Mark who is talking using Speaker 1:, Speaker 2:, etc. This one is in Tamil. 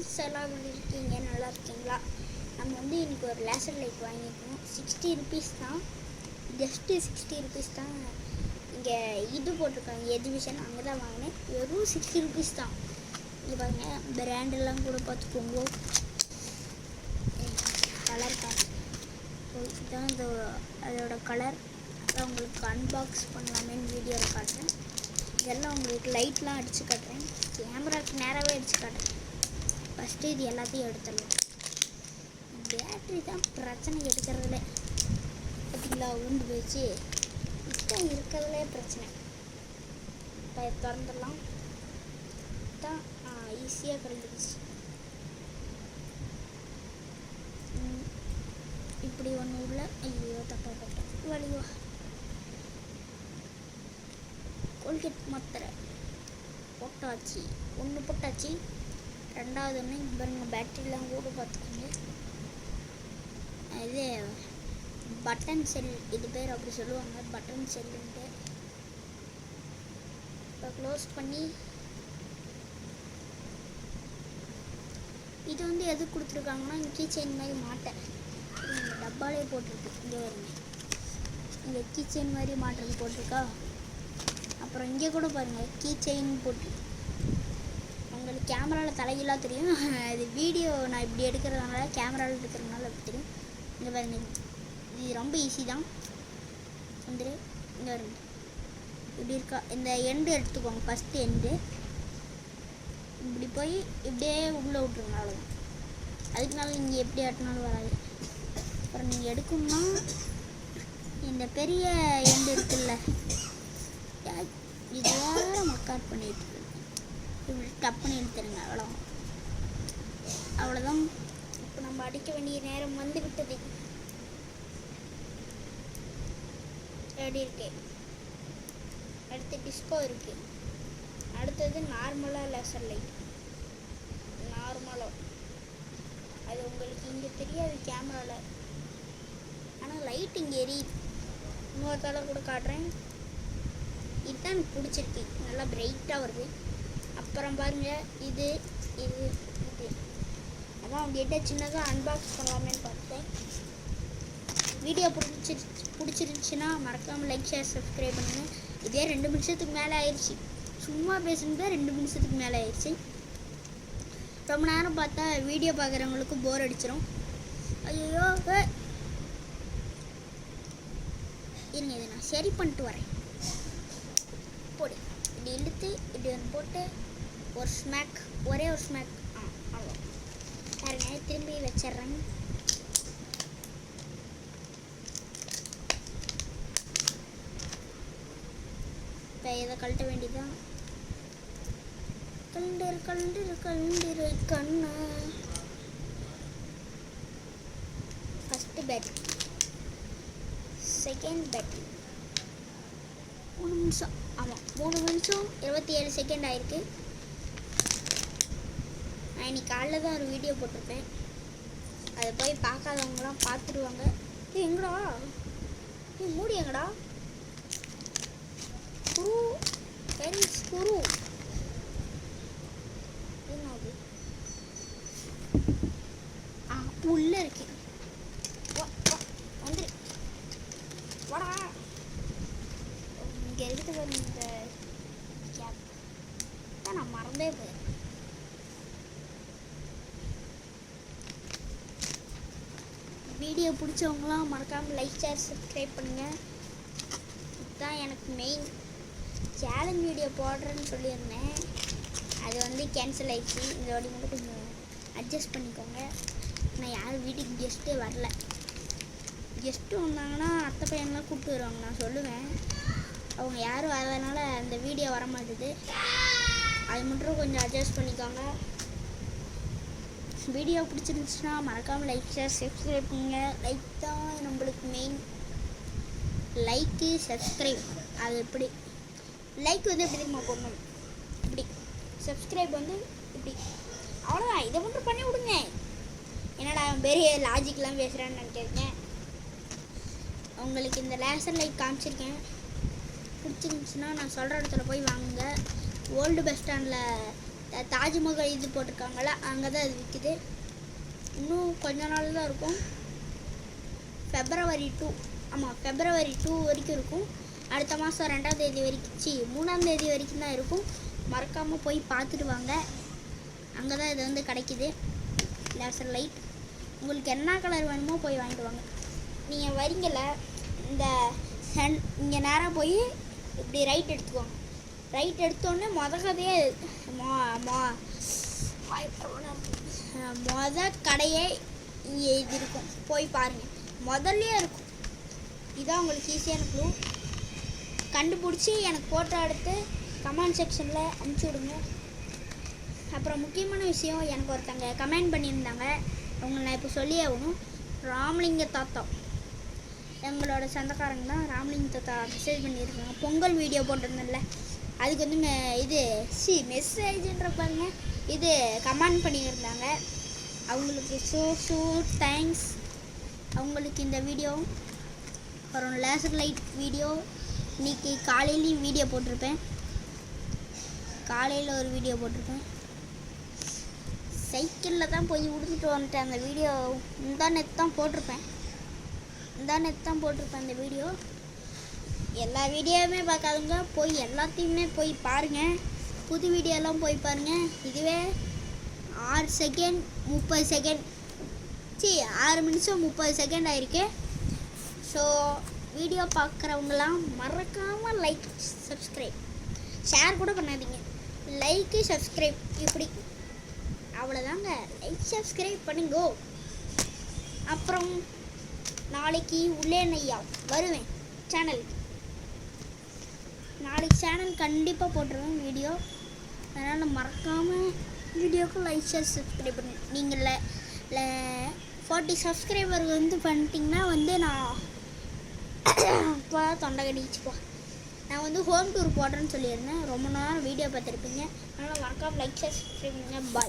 Speaker 1: ஃப்ரெண்ட்ஸ் எல்லாம் எப்படி இருக்கீங்க? நல்லா இருக்கீங்களா? நம்ம வந்து இன்றைக்கி ஒரு லேசர் லைட் வாங்கியிருக்கோம். 60 ருபீஸ் தான், ஜஸ்ட்டு 60 ருபீஸ் தான். இங்கே இது போட்டிருக்காங்க எஜிபிஷன், அங்கே தான் வாங்கினேன். வெறும் 60 ருபீஸ் தான். இது பாருங்கள், பிராண்டெல்லாம் கூட பார்த்துக்கோங்க. கலர் காசு இதுதான் அதோட கலர். அதான் உங்களுக்கு அன்பாக்ஸ் பண்ணலாமேன்னு வீடியோவில் காட்டுறேன். இதெல்லாம் உங்களுக்கு லைட்லாம் அடித்து காட்டுறேன். கேமராவுக்கு நேராகவே அடித்து காட்டுறேன். ஃபஸ்ட்டு இது எல்லாத்தையும் எடுத்துடலாம். பேட்ரி தான் பிரச்சனை எடுக்கிறதுல. பார்த்தீங்களா, உண்டு போயிடுச்சு. இதுதான் இருக்கிறதுலே பிரச்சனை. இப்போ திறந்துடலாம். தான் ஈஸியாக கிடைச்சிருச்சு. இப்படி ஒன்று உள்ள, ஐயோ தப்பா போட்டேன், வலிவா. கோல்கேட் மாத்திரை போட்டாச்சு, ஒன்று போட்டாச்சு. ரெண்டாவது ஒன்று இங்கே பாருங்க, பேட்டரிலாம் கூட பார்த்துக்கோங்க. இது பட்டன் செல், இது பேர் அப்படி சொல்லுவாங்க, பட்டன் செல்லுன்ட்டு. இப்போ க்ளோஸ் பண்ணி இது வந்து எது கொடுத்துருக்காங்கன்னா, கீ செயின் மாதிரி மாட்டை டப்பாலே போட்டிருக்கு. இங்கே வருங்க, இங்கே கீ செயின் மாதிரி மாட்டுறது போட்டிருக்கா. அப்புறம் இங்கே கூட பாருங்கள், கீ செயின் போட்டிருக்கு. உங்களுக்கு கேமராவில் தலைகீழாக தெரியும். அது வீடியோ நான் இப்படி எடுக்கிறதுனால, கேமராவில் எடுக்கிறதுனால அப்படி தெரியும். இங்கே பாருங்க, இது ரொம்ப ஈஸி தான். வந்துடு, இங்கே வருங்க, இப்படி இருக்கா. இந்த எண்டு எடுத்துக்கோங்க, ஃபஸ்ட்டு எண்டு. இப்படி போய் இப்படியே உள்ளே விட்ருங்க, அவ்வளோதான். அதுக்குனால நீங்கள் எப்படி ஆட்டினாலும் வராது. அப்புறம் நீங்கள் எடுக்கணும்னா இந்த பெரிய எண்டு இருக்குல்ல, இது வேறு மக்காட் பண்ணிட்டு இப்படி டப் பண்ணி எடுத்துருங்க, அவ்வளோதான். இப்போ நம்ம அடிக்க வேண்டிய நேரம் வந்து விட்டது. ரெடி இருக்கு. அடுத்து டிஸ்கோ இருக்கு. அடுத்தது நார்மலாக லேசர் லைட். நார்மலாக அது உங்களுக்கு இங்கே தெரியாது கேமராவில், ஆனால் லைட் இங்கே எரியுது. இன்னொருத்தால கூட காட்டுறேன். இதுதான் எனக்கு பிடிச்சிருக்கு, நல்லா பிரைட்டாக வருது. அப்புறம் பாருங்கள், இது இது இது அதான் உங்கள்கிட்ட சின்னதாக அன்பாக்ஸ் பண்ணலாமேன்னு பார்த்தேன். வீடியோ பிடிச்சிருந்துச்சுன்னா மறக்காமல் லைக், ஷேர், சப்ஸ்கிரைப் பண்ணுங்கள். இதே 2 நிமிஷத்துக்கு மேலே ஆயிடுச்சு. சும்மா பேசுனதே 2 நிமிஷத்துக்கு மேலே ஆயிடுச்சு. ரொம்ப நேரம் பார்த்தா வீடியோ பார்க்குறவங்களுக்கு போர் அடிச்சிடும். ஐயோ, இருங்க, இதை நான் சரி பண்ணிட்டு வரேன். போடு, இப்படி இழுத்து இப்படி ஒன்று போட்டு ஒரு ஸ்மேக், ஒரே ஒரு ஸ்மேக். அவ்வளோ பாருங்க, திரும்பி வச்சிட்றேன். இப்போ இதை கழட்ட வேண்டியதான். கண்டிரு கண்டிரு கண்டிரு கண்ணா. First battery, second battery. 3 நிமிஷம், ஆமாம் 3 நிமிஷம் 27 செகண்ட் ஆயிருக்கு. நான் இன்னைக்கு காலைல தான் ஒரு வீடியோ போட்டிருப்பேன், அதை போய் பார்க்காதவங்களாம் பார்த்துடுவாங்க. எங்கடா மூடி, எங்கடா குரு ஃப்ரெண்ட்ஸ், குரு என்னது உள்ளே இருக்கு. வந்து வாடா, இங்கே இருக்கிற இந்த கேப் தான் நான் மறந்தே போயிருக்கேன். வீடியோ பிடிச்சவங்களாம் மறக்காமல் லைக், ஷேர், சப்ஸ்கிரைப் பண்ணுங்கள். இதுதான் எனக்கு மெயின். சேலஞ்ச் வீடியோ போடுறேன்னு சொல்லியிருந்தேன், அது வந்து கேன்சல் ஆகிடுச்சு. இந்த வாட்டி மட்டும் கொஞ்சம் அட்ஜஸ்ட் பண்ணிக்கோங்க. நான் யாரும் வீட்டுக்கு கெஸ்ட்டே வரல. கெஸ்ட்டு வந்தாங்கன்னா அத்தை பையன்லாம் கூப்பிட்டு வருவாங்க, நான் சொல்லுவேன். அவங்க யாரும் வரதுனால அந்த வீடியோ வர மாட்டுது. அது மட்டும் கொஞ்சம் அட்ஜஸ்ட் பண்ணிக்கோங்க. வீடியோ பிடிச்சிருந்துச்சுன்னா மறக்காமல் லைக், ஷேர், சப்ஸ்கிரைப் பண்ணுங்கள். லைக் தான் நம்மளுக்கு மெயின். லைக்கு, சப்ஸ்கிரைப், அது எப்படி லைக் வந்து எப்படி தெரியுமா போடணும், இப்படி. சப்ஸ்கிரைப் வந்து இப்படி, அவ்வளோதான். இதை மட்டும் பண்ணி விடுங்க. என்னடா பெரிய லாஜிக்லாம் பேசுகிறேன்னு நினைக்கிறேன். உங்களுக்கு இந்த லேசர் லைட் காமிச்சிருக்கேன். பிடிச்சிருந்துச்சுன்னா நான் சொல்கிற இடத்துல போய் வாங்குங்க. ஓல்டு பஸ் ஸ்டாண்டில் தாஜ்மஹால் இது போட்டிருக்காங்களா அங்கே தான் இது விற்கிது. இன்னும் கொஞ்ச நாள் தான் இருக்கும். February 2, ஆமாம் February 2 வரைக்கும் இருக்கும். அடுத்த மாதம் 2ஆம் தேதி வரைக்கும் 3ஆம் தேதி வரைக்கும் தான் இருக்கும். மறக்காமல் போய் பார்த்துட்டு வாங்க. அங்கே தான் இது வந்து கிடைக்கிது லேசர் லைட். உங்களுக்கு என்ன கலர் வேணுமோ போய் வாங்கிட்டு வாங்க. நீங்கள் வரீங்கள இந்த இங்கே நேராக போய் இப்படி ரைட் எடுத்துக்கோங்க. ரைட் எடுத்தோடனே கதையே கடையே இங்கே இது இருக்கும். போய் பாருங்கள். முதல்லையே இருக்கும். இதான் உங்களுக்கு ஈஸியான க்ளூ. கண்டுபிடிச்சி எனக்கு ஃபோட்டோ எடுத்து கமெண்ட் செக்ஷனில் அனுப்பிச்சி விடுங்க. அப்புறம் முக்கியமான விஷயம், எனக்கு ஒருத்தங்க கமெண்ட் பண்ணியிருந்தாங்க. அவங்களை நான் இப்போ சொல்லி ஆகணும். ராமலிங்க தாத்தா எங்களோட சொந்தக்காரங்க தான். ராமலிங்க தாத்தா மெசேஜ் பண்ணியிருக்காங்க. பொங்கல் வீடியோ போட்டிருந்தேன்ல அதுக்கு வந்து இது மெசேஜ்ன்ற பாருங்க இது கமெண்ட் பண்ணியிருந்தாங்க. அவங்களுக்கு ஸோ தேங்க்ஸ். அவங்களுக்கு இந்த வீடியோ ஒரு லேசர் லைட் வீடியோ இன்றைக்கி காலையிலையும் வீடியோ போட்டிருப்பேன். காலையில் ஒரு வீடியோ போட்டிருப்பேன். சைக்கிளில் தான் போய் விடுத்துட்டு வந்துட்டேன். அந்த வீடியோ முந்தா நேற்று தான் போட்டிருப்பேன். அந்த வீடியோ எல்லா வீடியோவுமே பார்க்காதுங்க. போய் எல்லாத்தையுமே போய் பாருங்கள். புது வீடியோலாம் போய் பாருங்கள். இதுவே 6 செகண்ட் 30 செகண்ட் 6 நிமிஷம் 30 செகண்ட் ஆயிருக்கு. ஸோ வீடியோ பார்க்குறவங்களாம் மறக்காமல் லைக் சப்ஸ்கிரைப் ஷேர் கூட பண்ணாதீங்க. லைக்கு சப்ஸ்கிரைப் இப்படி அவ்வளோதாங்க. லைக் சப்ஸ்கிரைப் பண்ணிங்கோ. அப்புறம் நாளைக்கு உள்ளே நையா வருவேன் சேனலுக்கு. நாளைக்கு சேனல் கண்டிப்பாக போட்டுருவேன் வீடியோ. அதனால் மறக்காமல் வீடியோக்கு லைக் ஷேர் சப்ஸ்கிரைப் பண்ணி நீங்கள் 40 சப்ஸ்கிரைபர் வந்து பண்ணிட்டீங்கன்னா வந்து நான் இப்போ தொண்டை கடிச்சுப்பா. நான் வந்து ஹோம் டூர் போடுறேன்னு சொல்லியிருந்தேன். ரொம்ப நேரம் வீடியோ பார்த்துருப்பீங்க. அதனால் மறக்காமல் லைக் ஷேர் சப்ஸ்கிரைப் பண்ணுங்கள். பாய்.